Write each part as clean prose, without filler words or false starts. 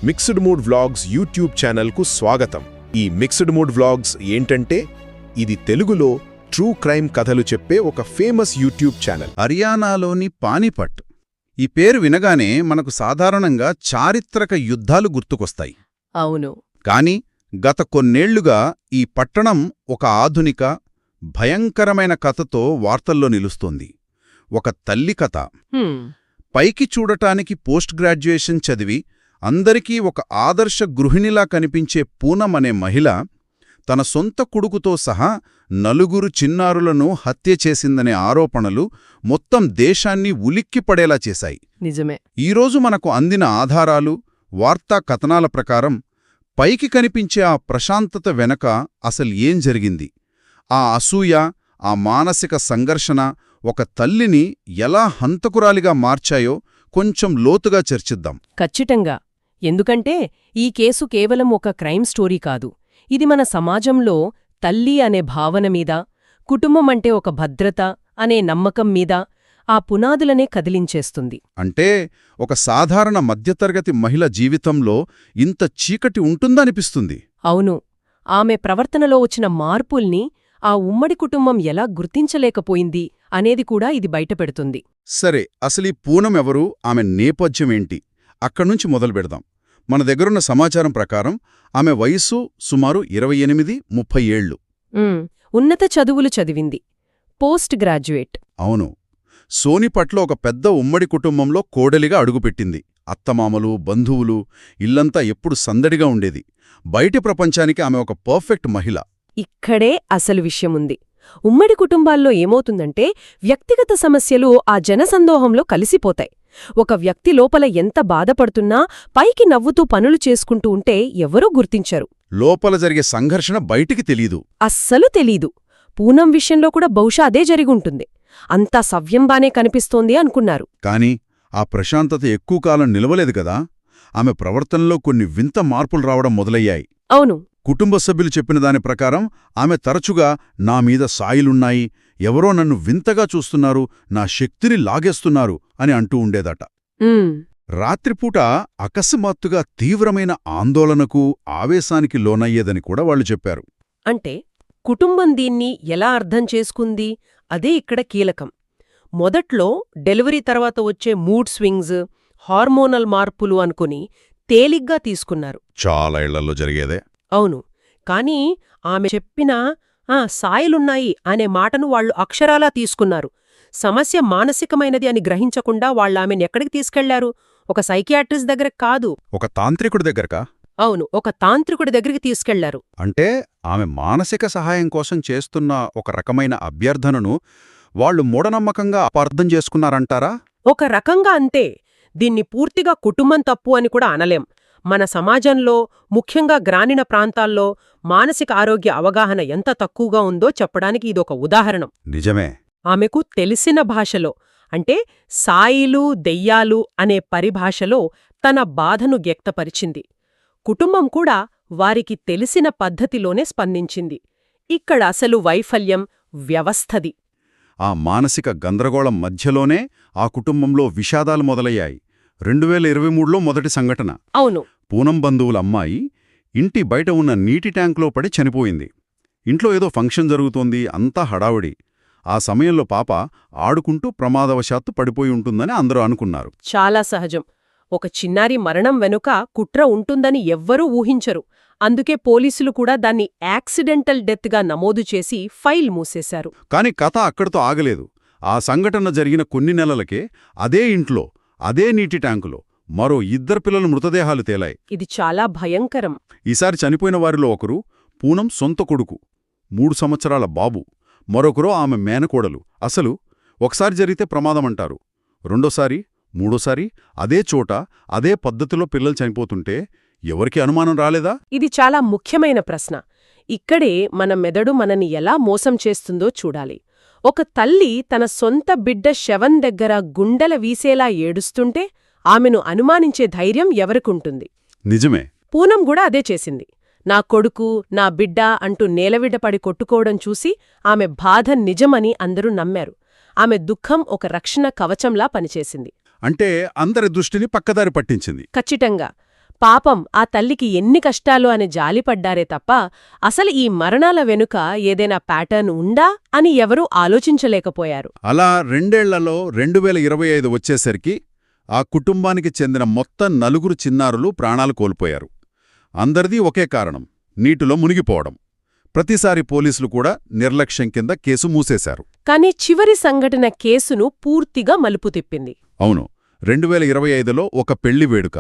Mixed mood vlogs YouTube ఛానల్కు స్వాగతం. ఈ మిక్స్డ్ మూడ్ వ్లాగ్స్ ఏంటంటే ఇది తెలుగులో ట్రూ క్రైమ్ కథలు చెప్పే ఒక ఫేమస్ యూట్యూబ్ ఛానల్. హర్యానాలోని పానీపట్ ఈ పేరు వినగానే మనకు సాధారణంగా చారిత్రక యుద్ధాలు గుర్తుకొస్తాయి. అవును. కాని గత కొన్నేళ్లుగా ఈ పట్టణం ఒక ఆధునిక, భయంకరమైన కథతో వార్తల్లో నిలుస్తోంది. ఒక తల్లి కథ. పైకి చూడటానికి పోస్ట్ గ్రాడ్యుయేషన్ చదివి అందరికీ ఒక ఆదర్శ గృహిణిలా కనిపించే పూనమ్ అనే మహిళ తన సొంత కొడుకుతో సహా 4 చిన్నారులను హత్య చేసిందనే ఆరోపణలు మొత్తం దేశాన్ని ఉలిక్కిపడేలా చేశాయి. నిజమే. ఈరోజు మనకు అందిన ఆధారాలు, వార్తా కథనాల ప్రకారం పైకి కనిపించే ఆ ప్రశాంతత వెనక అసలు ఏం జరిగింది, ఆ అసూయ, ఆ మానసిక సంఘర్షణ ఒక తల్లిని ఎలా హంతకురాలిగా మార్చాయో కొంచెం లోతుగా చర్చిద్దాం. ఖచ్చితంగా. ఎందుకంటే ఈ కేసు కేవలం ఒక క్రైమ్ స్టోరీ కాదు. ఇది మన సమాజంలో తల్లి అనే భావన మీద, కుటుంబమంటే ఒక భద్రత అనే నమ్మకం మీద ఆ పునాదులనే కదిలించేస్తుంది. అంటే ఒక సాధారణ మధ్యతరగతి మహిళ జీవితంలో ఇంత చీకటి ఉంటుందనిపిస్తుంది. అవును. ఆమె ప్రవర్తనలో వచ్చిన మార్పుల్ని ఆ ఉమ్మడి కుటుంబం ఎలా గుర్తించలేకపోయింది అనేది కూడా ఇది బయటపెడుతుంది. సరే, అసలీ పూనమ్ ఎవరు, ఆమె నేపథ్యమేంటి, అక్కడ్నుంచి మొదలుపెడదాం. మన దగ్గరున్న సమాచారం ప్రకారం ఆమె వయస్సు సుమారు 28-30 ఏళ్లు. ఉన్నత చదువులు చదివింది. Post graduate. అవును. సోనిపట్లో ఒక పెద్ద ఉమ్మడి కుటుంబంలో కోడలిగా అడుగుపెట్టింది. అత్తమామలు, బంధువులు, ఇల్లంతా ఎప్పుడు సందడిగా ఉండేది. బయటి ప్రపంచానికి ఆమె ఒక పర్ఫెక్ట్ మహిళ. ఇక్కడే అసలు విషయముంది. ఉమ్మడి కుటుంబాల్లో ఏమవుతుందంటే వ్యక్తిగత సమస్యలు ఆ జనసందోహంలో కలిసిపోతాయి. ఒక వ్యక్తి లోపల ఎంత బాధపడుతున్నా పైకి నవ్వుతూ పనులు చేసుకుంటూ ఉంటే ఎవరూ గుర్తించరు. లోపల జరిగే సంఘర్షణ బయటికి తెలీదు. అస్సలు తెలీదు. పూనమ్ విషయంలో కూడా బహుశా అదే జరిగుంటుంది. అంతా సవ్యంబానే కనిపిస్తోంది అనుకున్నారు. కాని ఆ ప్రశాంతత ఎక్కువ కాలం నిలవలేదు కదా. ఆమె ప్రవర్తనలో కొన్ని వింత మార్పులు రావడం మొదలయ్యాయి. అవును. కుటుంబ సభ్యులు చెప్పిన దాని ప్రకారం ఆమె తరచుగా నా మీద సాయిలున్నాయి, ఎవరో నన్ను వింతగా చూస్తున్నారు, నా శక్తిని లాగేస్తున్నారు అని అంటూ ఉండేదట. రాత్రిపూట అకస్మాత్తుగా తీవ్రమైన ఆందోళనకు, ఆవేశానికి లోనయ్యేదని కూడా వాళ్లు చెప్పారు. అంటే కుటుంబం దీన్ని ఎలా అర్థం చేసుకుంది అదే ఇక్కడ కీలకం. మొదట్లో డెలివరీ తర్వాత వచ్చే మూడ్ స్వింగ్స్, హార్మోనల్ మార్పులు అనుకుని తేలిగ్గా తీసుకున్నారు. చాలా ఇళ్లలో జరిగేదే. అవును. కాని ఆమె చెప్పిన సాయిలున్నాయి అనే మాటను వాళ్లు అక్షరాలా తీసుకున్నారు. సమస్య మానసికమైనది అని గ్రహించకుండా వాళ్ళామెనెక్కడికి తీసుకెళ్లారు? ఒక సైకియాట్రిస్ట్ దగ్గరకు కాదు, ఒక తాంత్రికుడి దగ్గరకా? అవును, ఒక తాంత్రికుడి దగ్గరికి తీసుకెళ్లారు. అంటే ఆమె మానసిక సహాయం కోసం చేస్తున్న ఒక రకమైన అభ్యర్థనను వాళ్లు మూఢనమ్మకంగా అపార్థం చేసుకున్నారంటారా? ఒక రకంగా అంతే. దీన్ని పూర్తిగా కుటుంబం తప్పు అని కూడా అనలేం. మన సమాజంలో, ముఖ్యంగా గ్రామీణ ప్రాంతాల్లో మానసిక ఆరోగ్య అవగాహన ఎంత తక్కువగా ఉందో చెప్పడానికి ఇదొక ఉదాహరణం. నిజమే. ఆమెకు తెలిసిన భాషలో, అంటే సాయిలు, దెయ్యాలు అనే పరిభాషలో తన బాధను వ్యక్తపరిచింది. కుటుంబం కూడా వారికి తెలిసిన పద్ధతిలోనే స్పందించింది. ఇక్కడ అసలు వైఫల్యం వ్యవస్థది. ఆ మానసిక గందరగోళం మధ్యలోనే ఆ కుటుంబంలో విషాదాలు మొదలయ్యాయి. 2023లో మొదటి సంఘటన. అవును. పూనమ్ బంధువుల అమ్మాయి ఇంటి బయట ఉన్న నీటి ట్యాంకులో పడి చనిపోయింది. ఇంట్లో ఏదో ఫంక్షన్ జరుగుతోంది, అంతా హడావుడి. ఆ సమయంలో పాప ఆడుకుంటూ ప్రమాదవశాత్తు పడిపోయి ఉంటుందని అందరూ అనుకున్నారు. చాలా సహజం. ఒక చిన్నారి మరణం వెనుక కుట్ర ఉంటుందని ఎవ్వరూ ఊహించరు. అందుకే పోలీసులు కూడా దాన్ని యాక్సిడెంటల్ డెత్గా నమోదు చేసి ఫైల్ మూసేశారు. కాని కథ అక్కడితో ఆగలేదు. ఆ సంఘటన జరిగిన కొన్ని నెలలకే అదే ఇంట్లో, అదే నీటి ట్యాంకులో మరో 2 పిల్లల మృతదేహాలు తేలాయి. ఇది చాలా భయంకరం. ఈసారి చనిపోయిన వారిలో ఒకరు పూనమ్ సొంత కొడుకు, 3 సంవత్సరాల బాబు, మరొకరు ఆమె మేనకోడలు. అసలు ఒకసారి జరిగితే ప్రమాదమంటారు, రెండోసారి, మూడోసారి అదే చోట, అదే పద్ధతిలో పిల్లలు చనిపోతుంటే ఎవరికి అనుమానం రాలేదా? ఇది చాలా ముఖ్యమైన ప్రశ్న. ఇక్కడే మన మెదడు మనని ఎలా మోసం చేస్తుందో చూడాలి. ఒక తల్లి తన సొంత బిడ్డ శవం దగ్గర గుండెల వీసేలా ఏడుస్తుంటే ఆమెను అనుమానించే ధైర్యం ఎవరికుంటుంది? నిజమే. పూనమ్ కూడా అదే చేసింది. నా కొడుకు, నా బిడ్డ అంటూ నేలవిడ్డపడి కొట్టుకోవడం చూసి ఆమె బాధ నిజమని అందరూ నమ్మారు. ఆమె దుఃఖం ఒక రక్షణ కవచంలా పనిచేసింది. అంటే అందరి దృష్టిని పక్కదారి పట్టించింది. ఖచ్చితంగా. పాపం ఆ తల్లికి ఎన్ని కష్టాలు అని జాలిపడ్డారే తప్ప అసలు ఈ మరణాల వెనుక ఏదైనా ప్యాటర్న్ ఉందా అని ఎవరూ ఆలోచించలేకపోయారు. అలా 2 ఏళ్లలో 2025 వచ్చేసరికి ఆ కుటుంబానికి చెందిన మొత్తం 4 చిన్నారులు ప్రాణాలు కోల్పోయారు. అందరిదీ ఒకే కారణం, నీటిలో మునిగిపోవడం. ప్రతిసారి పోలీసులు కూడా నిర్లక్ష్యం కింద కేసు మూసేశారు. కానీ చివరి సంఘటన కేసును పూర్తిగా మలుపు తిప్పింది. అవును, 2025లో ఒక పెళ్లి వేడుక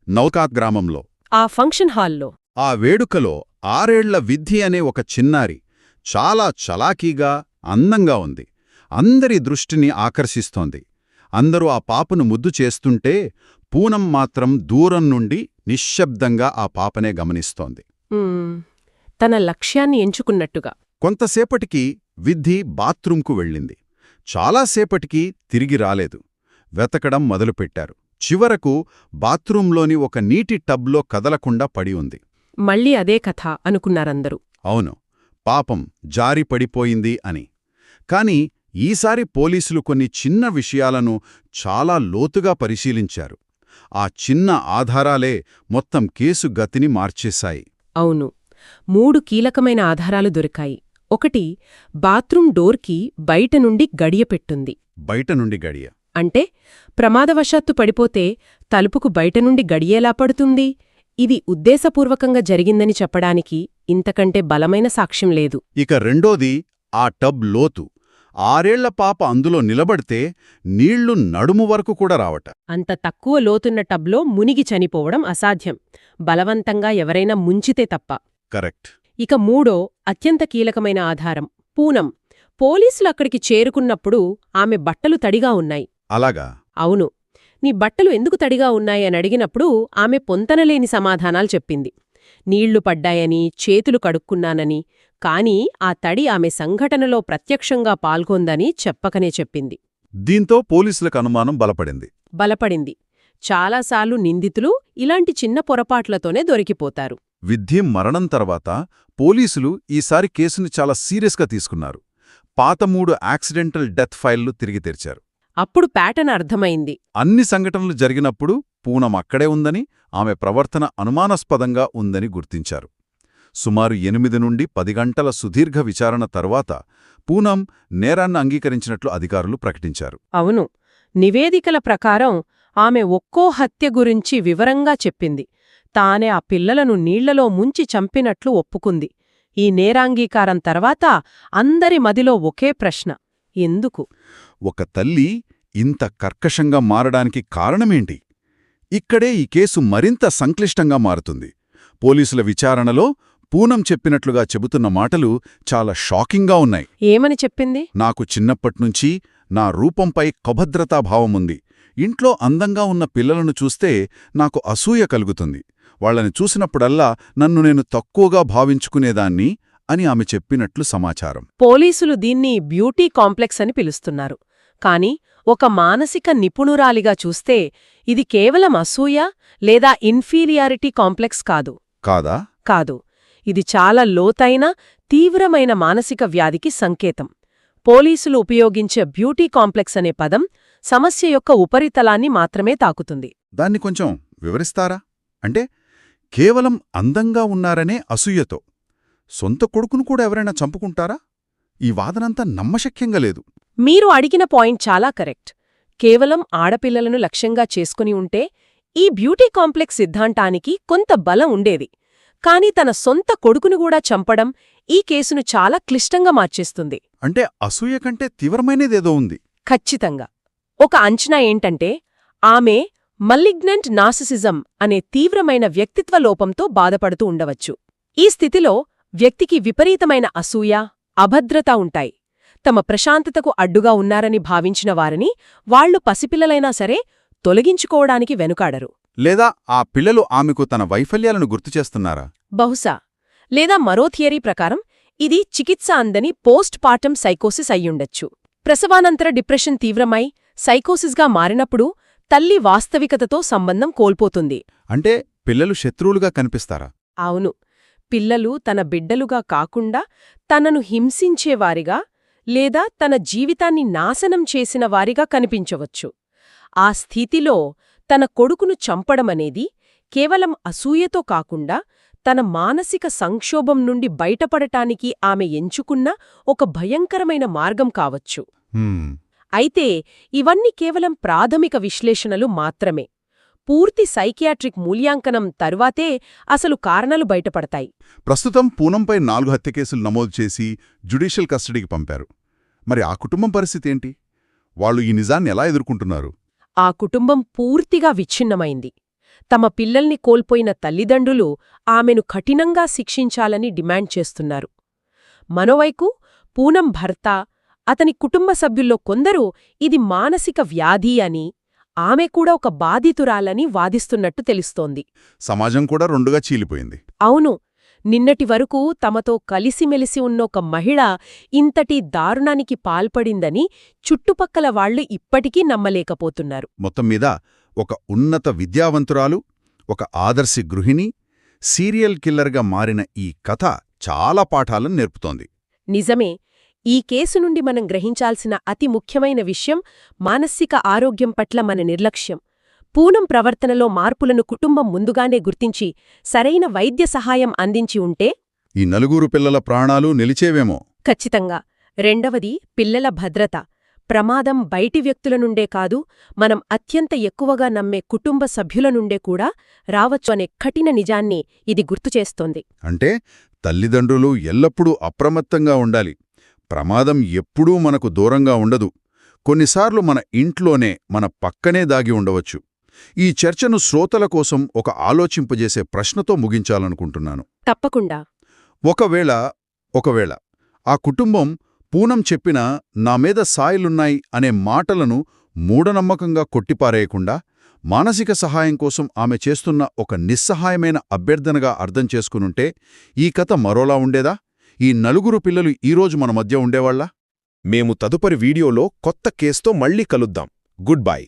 నౌకాత్ గ్రామంలో. ఆ ఫంక్షన్ హాల్లో ఆ వేడుకలో 6 ఏళ్ల విద్ధి అనే ఒక చిన్నారి చాలా చలాకీగా, అందంగా ఉంది. అందరి దృష్టిని ఆకర్షిస్తోంది. అందరూ ఆ పాపను ముద్దు చేస్తుంటే పూనం మాత్రం దూరం నుండి నిశ్శబ్దంగా ఆ పాపనే గమనిస్తోంది. తన లక్ష్యాన్ని ఎంచుకున్నట్టుగా. కొంతసేపటికి విద్ధి బాత్రూంకు వెళ్ళింది. చాలాసేపటికి తిరిగి రాలేదు. వెతకడం మొదలుపెట్టారు. చివరకు బాత్రూంలోని ఒక నీటి టబ్లో కదలకుండా పడి ఉంది. మళ్ళీ అదే కథ అనుకున్నారందరూ. అవును, పాపం జారి పడిపోయింది అని. కాని ఈసారి పోలీసులు కొన్ని చిన్న విషయాలను చాలా లోతుగా పరిశీలించారు. ఆ చిన్న ఆధారాలే మొత్తం కేసు గతిని మార్చేశాయి. అవును, 3 కీలకమైన ఆధారాలు దొరికాయి. ఒకటి, బాత్రూమ్ డోర్కి బయట నుండి గడియ పెట్టుంది. బయట నుండి గడియ అంటే ప్రమాదవశాత్తు పడిపోతే తలుపుకు బయట నుండి గడియేలా పడుతుంది? ఇది ఉద్దేశపూర్వకంగా జరిగిందని చెప్పడానికి ఇంతకంటే బలమైన సాక్ష్యం లేదు. ఇక రెండోది, ఆ టబ్ లోతు. 6 ఏళ్ల పాప అందులో నిలబడితే నీళ్లు నడుము వరకు కూడా రావట. అంత తక్కువ లోతున్న టబ్లో మునిగి చనిపోవడం అసాధ్యం, బలవంతంగా ఎవరైనా ముంచితే తప్ప. కరెక్ట్. ఇక మూడో, అత్యంత కీలకమైన ఆధారం, పూనం. పోలీసులు అక్కడికి చేరుకున్నప్పుడు ఆమె బట్టలు తడిగా ఉన్నాయి. అలాగా? అవును. నీ బట్టలు ఎందుకు తడిగా ఉన్నాయని అడిగినప్పుడు ఆమె పొంతనలేని సమాధానాలు చెప్పింది. నీళ్లు పడ్డాయని, చేతులు కడుక్కున్నానని. కాని ఆ తడి ఆమె సంఘటనలో ప్రత్యక్షంగా పాల్గొందని చెప్పకనే చెప్పింది. దీంతో పోలీసులకు అనుమానం బలపడింది. చాలాసార్లు నిందితులు ఇలాంటి చిన్న పొరపాట్లతోనే దొరికిపోతారు. విద్ధి మరణం తర్వాత పోలీసులు ఈసారి కేసుని చాలా సీరియస్గా తీసుకున్నారు. పాత 3 యాక్సిడెంటల్ డెత్ ఫైళ్లు తిరిగి తెరిచారు. అప్పుడు ప్యాటర్న్ అర్థమైంది. అన్ని సంఘటనలు జరిగినప్పుడు పూనం అక్కడే ఉందని, ఆమె ప్రవర్తన అనుమానాస్పదంగా ఉందని గుర్తించారు. సుమారు 8 నుండి 10 గంటల సుదీర్ఘ విచారణ తర్వాత పూనం నేరాన్ని అంగీకరించినట్లు అధికారులు ప్రకటించారు. అవును, నివేదికల ప్రకారం ఆమె ఒక్కో హత్య గురించి వివరంగా చెప్పింది. తానే ఆ పిల్లలను నీళ్లలో ముంచి చంపినట్లు ఒప్పుకుంది. ఈ నేరాంగీకారం తర్వాత అందరి మదిలో ఒకే ప్రశ్న, ఎందుకు? ఒక తల్లి ఇంత కర్కశంగా మారడానికి కారణమేంటి? ఇక్కడే ఈ కేసు మరింత సంక్లిష్టంగా మారుతుంది. పోలీసుల విచారణలో పూనం చెప్పినట్లుగా చెబుతున్న మాటలు చాలా షాకింగ్గా ఉన్నాయి. ఏమని చెప్పింది? నాకు చిన్నప్పట్నుంచీ నా రూపంపై కభద్రతాభావముంది. ఇంట్లో అందంగా ఉన్న పిల్లలను చూస్తే నాకు అసూయ కలుగుతుంది. వాళ్లని చూసినప్పుడల్లా నన్ను నేను తక్కువగా భావించుకునేదాన్ని అని ఆమె చెప్పినట్లు సమాచారం. పోలీసులు దీన్ని బ్యూటీ కాంప్లెక్స్ అని పిలుస్తున్నారు. కాని ఒక మానసిక నిపుణురాలిగా చూస్తే ఇది కేవలం అసూయ లేదా ఇన్ఫీరియారిటీ కాంప్లెక్స్ కాదు. కాదు. ఇది చాలా లోతైన, తీవ్రమైన మానసిక వ్యాధికి సంకేతం. పోలీసులు ఉపయోగించే బ్యూటీ కాంప్లెక్స్ అనే పదం సమస్య యొక్క ఉపరితలాన్ని మాత్రమే తాకుతుంది. దాన్ని కొంచెం వివరిస్తారా? అంటే కేవలం అందంగా ఉన్నారనే అసూయతో సొంత కొడుకును కూడా ఎవరైనా చంపుకుంటారా? ఈ వాదనంతా నమ్మశక్యంగా లేదు. మీరు అడిగిన పాయింట్ చాలా కరెక్ట్. కేవలం ఆడపిల్లలను లక్ష్యంగా చేసుకుని ఉంటే ఈ బ్యూటీ కాంప్లెక్స్ సిద్ధాంతానికి కొంత బలం ఉండేది. కాని తన సొంత కొడుకును కూడా చంపడం ఈ కేసును చాలా క్లిష్టంగా మార్చేస్తుంది. అంటే అసూయ కంటే తీవ్రమైనదేదో ఉంది. ఖచ్చితంగా. ఒక అంచనా ఏంటంటే ఆమె మల్లిగ్నెంట్ నార్సిసిజం అనే తీవ్రమైన వ్యక్తిత్వ లోపంతో బాధపడుతూ ఉండవచ్చు. ఈ స్థితిలో వ్యక్తికి విపరీతమైన అసూయ, అభద్రత ఉంటాయి. తమ ప్రశాంతతకు అడ్డుగా ఉన్నారని భావించిన వారిని వాళ్లు పసిపిల్లలైనా సరే తొలగించుకోవడానికి వెనుకాడరు. లేదా ఆ పిల్లలు ఆమెకు తన వైఫల్యాలను గుర్తుచేస్తున్నారా? బహుశా. లేదా మరో థియరీ ప్రకారం ఇది చికిత్స అందని పోస్ట్ పార్టం సైకోసిస్ అయ్యుండొచ్చు. ప్రసవానంతర డిప్రెషన్ తీవ్రమై సైకోసిస్గా మారినప్పుడు తల్లి వాస్తవికతతో సంబంధం కోల్పోతుంది. అంటే పిల్లలు శత్రువులుగా కనిపిస్తారా? అవును. పిల్లలు తన బిడ్డలుగా కాకుండా తనను హింసించేవారిగా లేదా తన జీవితాన్ని నాశనం చేసిన వారిగా కనిపించవచ్చు. ఆ స్థితిలో తన కొడుకును చంపడమనేది కేవలం అసూయతో కాకుండా తన మానసిక సంక్షోభం నుండి బయటపడటానికి ఆమె ఎంచుకున్న ఒక భయంకరమైన మార్గం కావచ్చు. అయితే ఇవన్నీ కేవలం ప్రాథమిక విశ్లేషణలు మాత్రమే. పూర్తి సైకియాట్రిక్ మూల్యాంకనం తరువాతే అసలు కారణాలు బయటపడతాయి. ప్రస్తుతం పూనంపై 4 హత్య కేసులు నమోదు చేసి జ్యుడిషియల్ కస్టడీకి పంపారు. మరి ఆ కుటుంబం పరిస్థితేంటి? వాళ్ళు ఈ నిజాన్ని ఎలా ఎదుర్కొంటున్నారు? ఆ కుటుంబం పూర్తిగా విచ్ఛిన్నమైంది. తమ పిల్లల్ని కోల్పోయిన తల్లిదండ్రులు ఆమెను కఠినంగా శిక్షించాలని డిమాండ్ చేస్తున్నారు. మరోవైపు పూనం భర్త, అతని కుటుంబ సభ్యుల్లో కొందరు ఇది మానసిక వ్యాధి అని, ఆమె కూడా ఒక బాధితురాలని వాదిస్తున్నట్టు తెలుస్తోంది. సమాజం కూడా రెండుగా చీలిపోయింది. అవును, నిన్నటి వరకు తమతో కలిసిమెలిసి ఉన్న ఒక మహిళ ఇంతటి దారుణానికి పాల్పడిందని చుట్టుపక్కల వాళ్లు ఇప్పటికీ నమ్మలేకపోతున్నారు. మొత్తం మీద ఒక ఉన్నత విద్యావంతురాలు, ఒక ఆదర్శి గృహిణి, సీరియల్ కిల్లర్గా మారిన ఈ కథ చాలా పాఠాలను నేర్పుతోంది. నిజమే. ఈ కేసు నుండి మనం గ్రహించాల్సిన అతి ముఖ్యమైన విషయం మానసిక ఆరోగ్యం పట్ల మన నిర్లక్ష్యం. పూనం ప్రవర్తనలో మార్పులను కుటుంబం ముందుగానే గుర్తించి సరైన వైద్య సహాయం అందించి ఉంటే ఈ 4 పిల్లల ప్రాణాలు నిలిచేవేమో. ఖచ్చితంగా. రెండవది, పిల్లల భద్రత. ప్రమాదం బయటి వ్యక్తుల నుండే కాదు, మనం అత్యంత ఎక్కువగా నమ్మే కుటుంబ సభ్యుల నుండే కూడా రావచ్చు అనే కఠిన నిజాన్ని ఇది గుర్తుచేస్తోంది. అంటే తల్లిదండ్రులు ఎల్లప్పుడూ అప్రమత్తంగా ఉండాలి. ప్రమాదం ఎప్పుడూ మనకు దూరంగా ఉండదు. కొన్నిసార్లు మన ఇంట్లోనే, మన పక్కనే దాగి ఉండవచ్చు. ఈ చర్చను శ్రోతల కోసం ఒక ఆలోచింపజేసే ప్రశ్నతో ముగించాలనుకుంటున్నాను. తప్పకుండా. ఒకవేళ ఆ కుటుంబం పూనం చెప్పిన నా మీద సాయిలున్నాయి అనే మాటలను మూఢనమ్మకంగా కొట్టిపారేయకుండా మానసిక సహాయం కోసం ఆమె చేస్తున్న ఒక నిస్సహాయమైన అభ్యర్థనగా అర్థం చేసుకునుంటే ఈ కథ మరోలా ఉండేదా? ఈ 4 పిల్లలు ఈరోజు మన మధ్య ఉండేవాళ్ళా? మేము తదుపరి వీడియోలో కొత్త కేసుతో మళ్ళీ కలుద్దాం. Good bye.